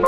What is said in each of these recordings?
I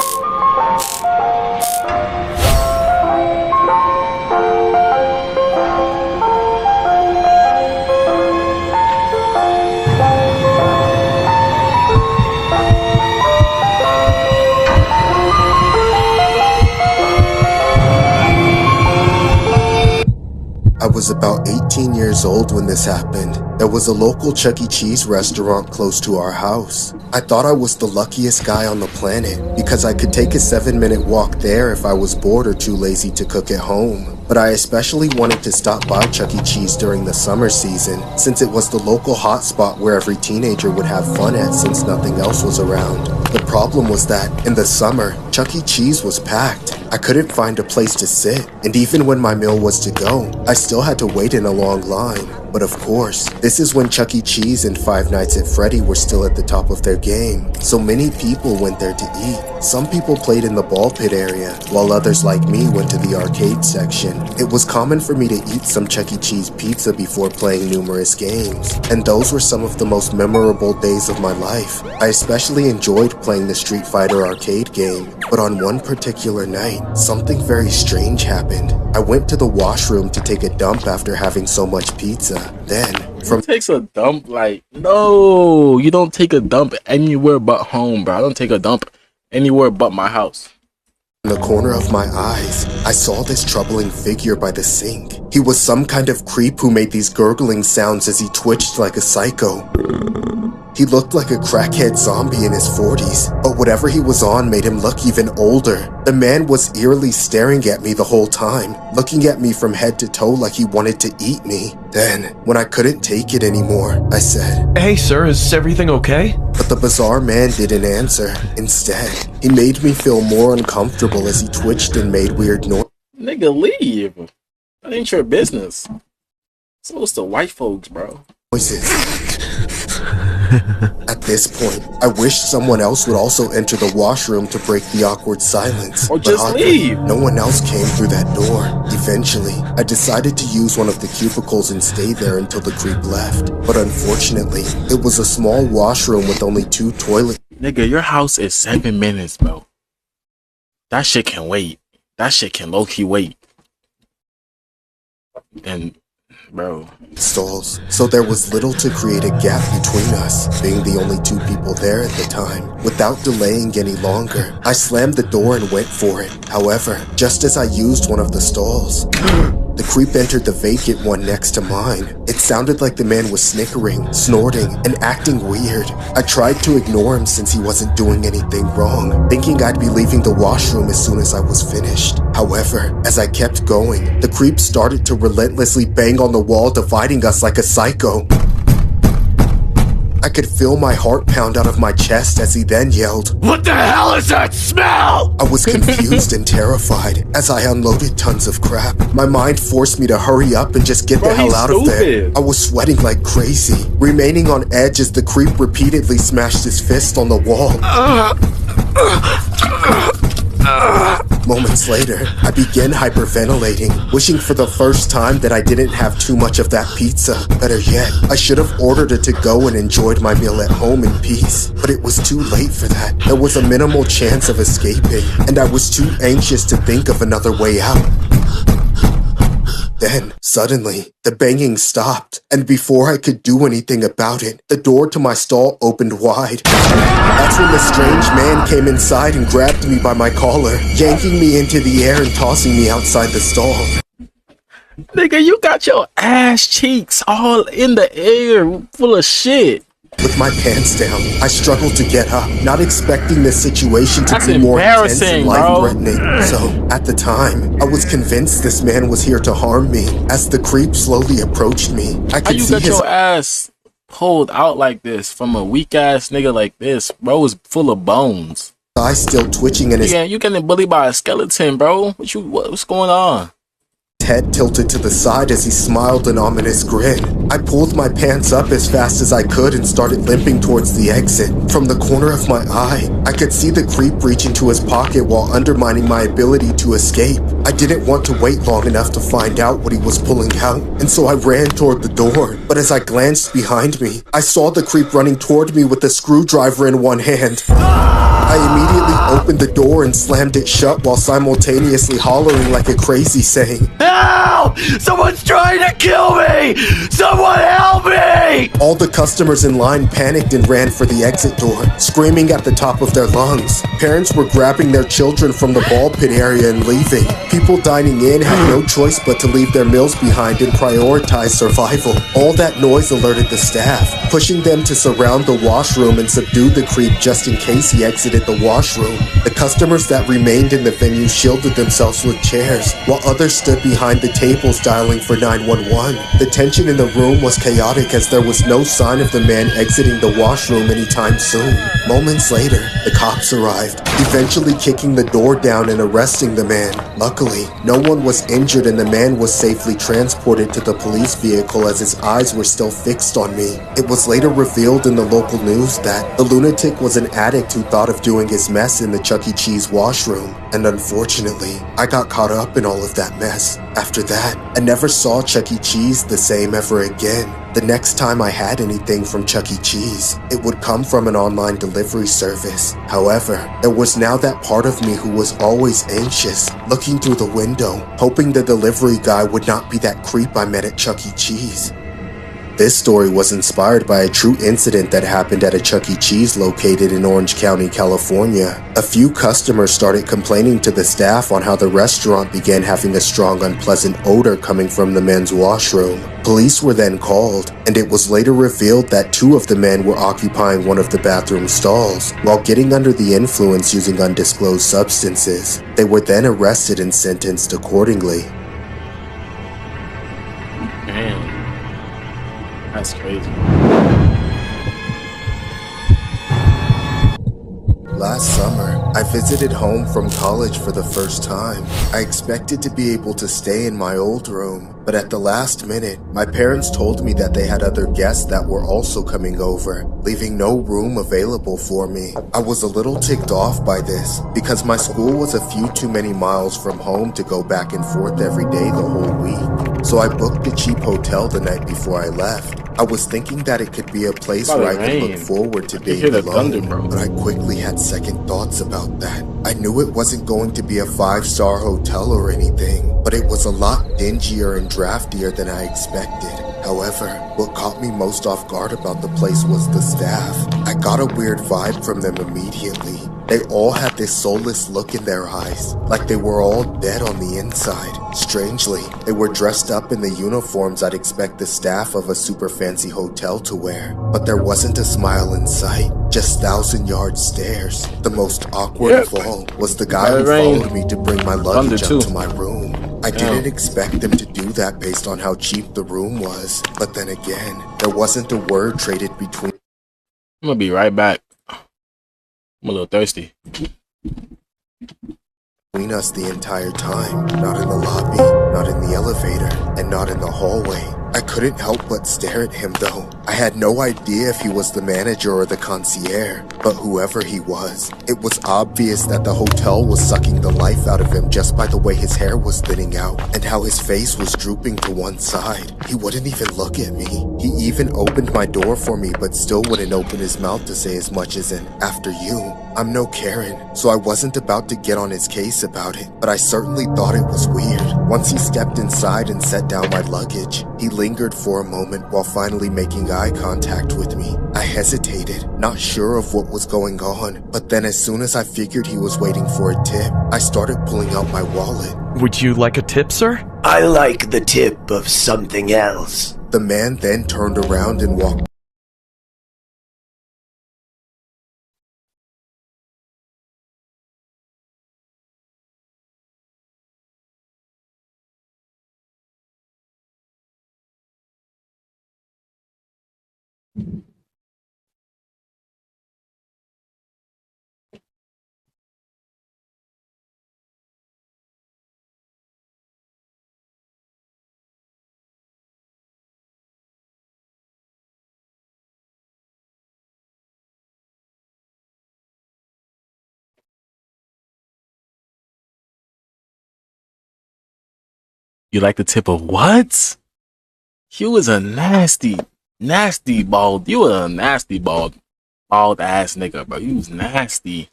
was about 18 years old when this happened. There was a local Chuck E. Cheese restaurant close to our house. I thought I was the luckiest guy on the planet because I could take a 7-minute walk there if I was bored or too lazy to cook at home. But I especially wanted to stop by Chuck E. Cheese during the summer season since it was the local hotspot where every teenager would have fun at since nothing else was around. The problem was that, in the summer, Chuck E. Cheese was packed. I couldn't find a place to sit, and even when my meal was to go, I still had to wait in a long line. But of course, this is when Chuck E. Cheese and Five Nights at Freddy were still at the top of their game, so many people went there to eat. Some people played in the ball pit area, while others like me went to the arcade section. It was common for me to eat some Chuck E. Cheese pizza before playing numerous games, and those were some of the most memorable days of my life. I especially enjoyed playing the Street Fighter arcade game, but on one particular night, something very strange happened. I went to the washroom to take a dump after having so much pizza. Then, Who takes a dump? Like, no, you don't take a dump anywhere but home, bro. I don't take a dump anywhere but my house. in the corner of my eyes, I saw this troubling figure by the sink. He was some kind of creep who made these gurgling sounds as he twitched like a psycho. He looked like a crackhead zombie in his 40s, but whatever he was on made him look even older. The man was eerily staring at me the whole time, looking at me from head to toe like he wanted to eat me. Then, when I couldn't take it anymore, I said, "Hey sir, is everything okay?" But the bizarre man didn't answer. Instead, he made me feel more uncomfortable as he twitched and made weird Nigga, leave. That ain't your business. It's supposed to white folks, bro. noises. At this point, I wished someone else would also enter the washroom to break the awkward silence. Or But just oddly, leave. no one else came through that door. Eventually, I decided to use one of the cubicles and stay there until the creep left. But unfortunately, it was a small washroom with only 2 toilets. Nigga, your house is 7 minutes, bro. That shit can wait. That shit can low-key wait. And, bro, Stalls, so there was little to create a gap between us, being the only 2 people there at the time. Without delaying any longer, I slammed the door and went for it. However, just as I used one of the stalls, the creep entered the vacant one next to mine. It sounded like the man was snickering, snorting, and acting weird. I tried to ignore him since he wasn't doing anything wrong, thinking I'd be leaving the washroom as soon as I was finished. However, as I kept going, the creep started to relentlessly bang on the wall, dividing us like a psycho. I could feel my heart pound out of my chest as he then yelled, "What the hell is that smell?" I was confused and terrified as I unloaded tons of crap. My mind forced me to hurry up and just get the hell out of there. I was sweating like crazy, remaining on edge as the creep repeatedly smashed his fist on the wall. Moments later, I began hyperventilating, wishing for the first time that I didn't have too much of that pizza. Better yet, I should have ordered it to go and enjoyed my meal at home in peace. But it was too late for that. There was a minimal chance of escaping, and I was too anxious to think of another way out. Then, suddenly, the banging stopped, and before I could do anything about it, the door to my stall opened wide. That's when the strange man came inside and grabbed me by my collar, yanking me into the air and tossing me outside the stall. Nigga, you got your ass cheeks all in the air, full of shit. With my pants down, I struggled to get up, not expecting this situation to That's be more intense and embarrassing, bro. life-threatening. So, at the time, I was convinced this man was here to harm me. As the creep slowly approached me, I How could you see got his your ass pulled out like this from a weak ass nigga like this? Bro is full of bones. eyes still twitching and his You getting bullied by a skeleton, bro. What's going on? head tilted to the side as he smiled an ominous grin. I pulled my pants up as fast as I could and started limping towards the exit. From the corner of my eye, I could see the creep reach into his pocket while undermining my ability to escape. I didn't want to wait long enough to find out what he was pulling out, and so I ran toward the door. But as I glanced behind me, I saw the creep running toward me with a screwdriver in one hand. I immediately opened the door and slammed it shut while simultaneously hollering like a crazy, saying, Help! Someone's trying to kill me! Someone help me! All the customers in line panicked and ran for the exit door, screaming at the top of their lungs. Parents were grabbing their children from the ball pit area and leaving. People dining in had no choice but to leave their meals behind and prioritize survival. All that noise alerted the staff, pushing them to surround the washroom and subdue the creep just in case he exited the washroom. The customers that remained in the venue shielded themselves with chairs, while others stood behind the tables dialing for 911. The tension in the room was chaotic as there was no sign of the man exiting the washroom anytime soon. Moments later, the cops arrived, eventually kicking the door down and arresting the man. Luckily, no one was injured and the man was safely transported to the police vehicle as his eyes were still fixed on me. It was later revealed in the local news that the lunatic was an addict who thought of doing his mess in the Chuck E. Cheese washroom, and unfortunately, I got caught up in all of that mess. After that, I never saw Chuck E. Cheese the same ever again. The next time I had anything from Chuck E. Cheese, it would come from an online delivery service. However, there was now that part of me who was always anxious, looking through the window, hoping the delivery guy would not be that creep I met at Chuck E. Cheese. This story was inspired by a true incident that happened at a Chuck E. Cheese located in Orange County, California. A few customers started complaining to the staff on how the restaurant began having a strong, unpleasant odor coming from the men's washroom. Police were then called, and it was later revealed that 2 of the men were occupying one of the bathroom stalls while getting under the influence using undisclosed substances. They were then arrested and sentenced accordingly. Damn. That's crazy. Last summer, I visited home from college for the first time. I expected to be able to stay in my old room, but at the last minute, my parents told me that they had other guests that were also coming over, leaving no room available for me. I was a little ticked off by this, because my school was a few too many miles from home to go back and forth every day the whole week. So I booked a cheap hotel the night before I left. I was thinking that it could be a place where I could look forward to being alone, but I quickly had second thoughts about that. I knew it wasn't going to be a 5-star hotel or anything, but it was a lot dingier and draftier than I expected. However, what caught me most off guard about the place was the staff. I got a weird vibe from them immediately. They all had this soulless look in their eyes, like they were all dead on the inside. Strangely, they were dressed up in the uniforms I'd expect the staff of a super fancy hotel to wear, but there wasn't a smile in sight, just 1,000-yard stares. The most awkward of all was the guy who followed me to bring my luggage up to my room. I didn't expect them to do that based on how cheap the room was, but then again, there wasn't a word traded between. I'm gonna be right back. I'm a little thirsty. Between us the entire time, not in the lobby, not in the elevator, and not in the hallway. I couldn't help but stare at him though. I had no idea if he was the manager or the concierge, but whoever he was, it was obvious that the hotel was sucking the life out of him just by the way his hair was thinning out and how his face was drooping to one side. He wouldn't even look at me. He even opened my door for me but still wouldn't open his mouth to say as much as an "after you." I'm no Karen, so I wasn't about to get on his case about it, but I certainly thought it was weird. Once he stepped inside and set down my luggage, he lingered for a moment while finally making eye contact with me. I hesitated, not sure of what was going on, but then as soon as I figured he was waiting for a tip, I started pulling out my wallet. Would you like a tip, sir? I like the tip of something else. The man then turned around and walked. You like the tip of what? You was a nasty bald. You were a nasty bald ass nigga, bro. You was nasty.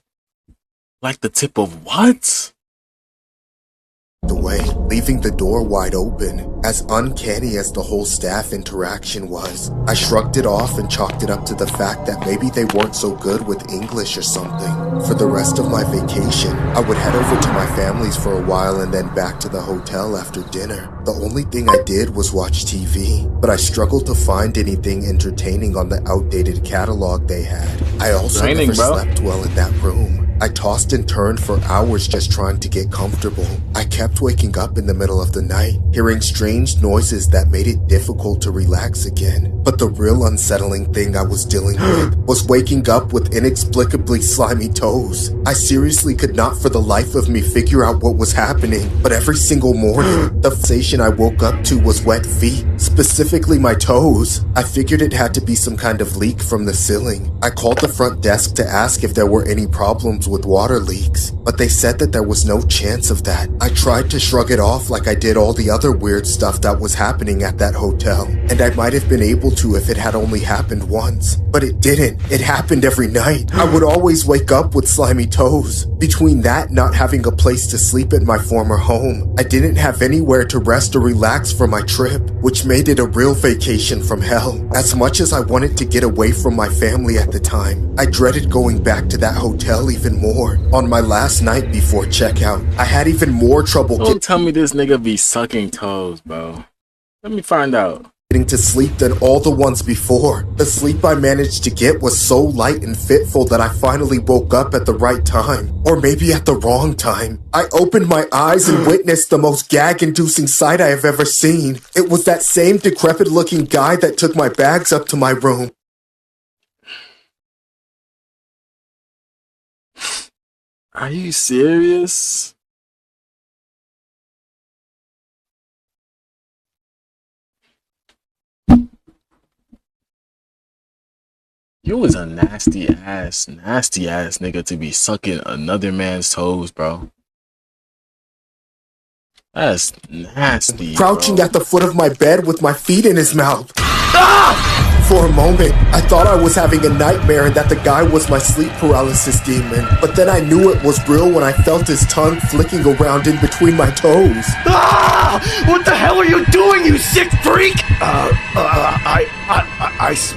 Like the tip of what? the way, leaving the door wide open. As uncanny as the whole staff interaction was, I shrugged it off and chalked it up to the fact that maybe they weren't so good with English or something. For the rest of my vacation, I would head over to my family's for a while and then back to the hotel after dinner. The only thing I did was watch TV, but I struggled to find anything entertaining on the outdated catalog they had. I also never slept well in that room. I tossed and turned for hours just trying to get comfortable. I kept waking up in the middle of the night, hearing strange noises that made it difficult to relax again. But the real unsettling thing I was dealing with was waking up with inexplicably slimy toes. I seriously could not for the life of me figure out what was happening, but every single morning, the sensation I woke up to was wet feet, specifically my toes. I figured it had to be some kind of leak from the ceiling. I called the front desk to ask if there were any problems with water leaks, but they said that there was no chance of that. I tried to shrug it off like I did all the other weird stuff that was happening at that hotel, and I might have been able to if it had only happened once, but it didn't. It happened every night. I would always wake up with slimy toes. Between that and not having a place to sleep at my former home, I didn't have anywhere to rest or relax for my trip, which made it a real vacation from hell. As much as I wanted to get away from my family at the time, I dreaded going back to that hotel even more. On my last night before checkout, I had even more trouble Don't tell me this nigga be sucking toes, bro. Let me find out. Getting to sleep than all the ones before. The sleep I managed to get was so light and fitful that I finally woke up at the right time. Or maybe at the wrong time. I opened my eyes and witnessed the most gag-inducing sight I have ever seen. It was that same decrepit-looking guy that took my bags up to my room. Are you serious? You was a nasty ass nigga to be sucking another man's toes, bro. That's nasty, Crouching bro. at the foot of my bed with my feet in his mouth. Ah! For a moment, I thought I was having a nightmare and that the guy was my sleep paralysis demon. But then I knew it was real when I felt his tongue flicking around in between my toes. Ah! What the hell are you doing, you sick freak?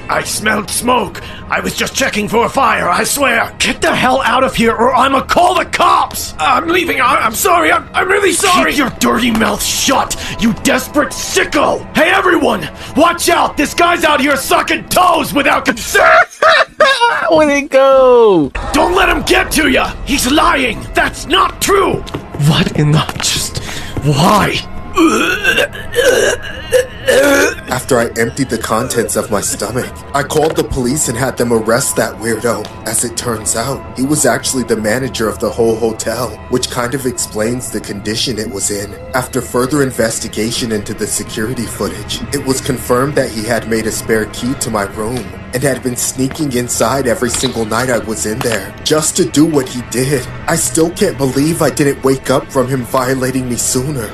I smelled smoke. I was just checking for a fire, I swear. Get the hell out of here or I'ma call the cops. I'm leaving. I'm sorry. I'm really sorry. Keep your dirty mouth shut, you desperate sicko. Hey, everyone, watch out. This guy's out here sucking toes without consent. Where'd it go? Don't let him get to you. He's lying. That's not true. What in the... Just... Why? After I emptied the contents of my stomach, I called the police and had them arrest that weirdo. As it turns out, he was actually the manager of the whole hotel, which kind of explains the condition it was in. After further investigation into the security footage, it was confirmed that he had made a spare key to my room and had been sneaking inside every single night I was in there, just to do what he did. I still can't believe I didn't wake up from him violating me sooner.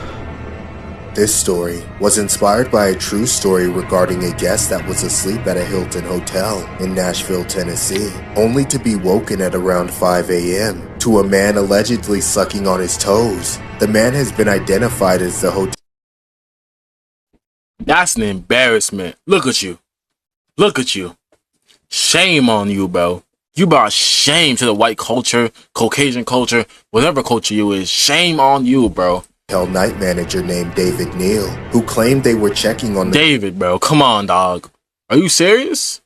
This story was inspired by a true story regarding a guest that was asleep at a Hilton hotel in Nashville, Tennessee, only to be woken at around 5 a.m. to a man allegedly sucking on his toes. The man has been identified as the hotel. That's an embarrassment. Look at you. Look at you. Shame on you, bro. You brought shame to the white culture, Caucasian culture, whatever culture you is. Shame on you, bro. Night manager named David Neal, who claimed they were checking on the David, bro, come on, dog. Are you serious?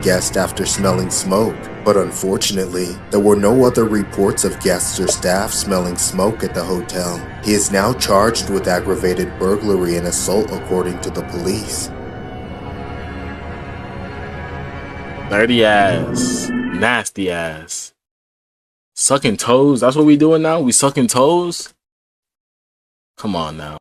Guest after smelling smoke, but unfortunately, there were no other reports of guests or staff smelling smoke at the hotel. He is now charged with aggravated burglary and assault according to the police. Dirty ass. Nasty ass. Sucking toes? That's what we doing now? We sucking toes? Come on now.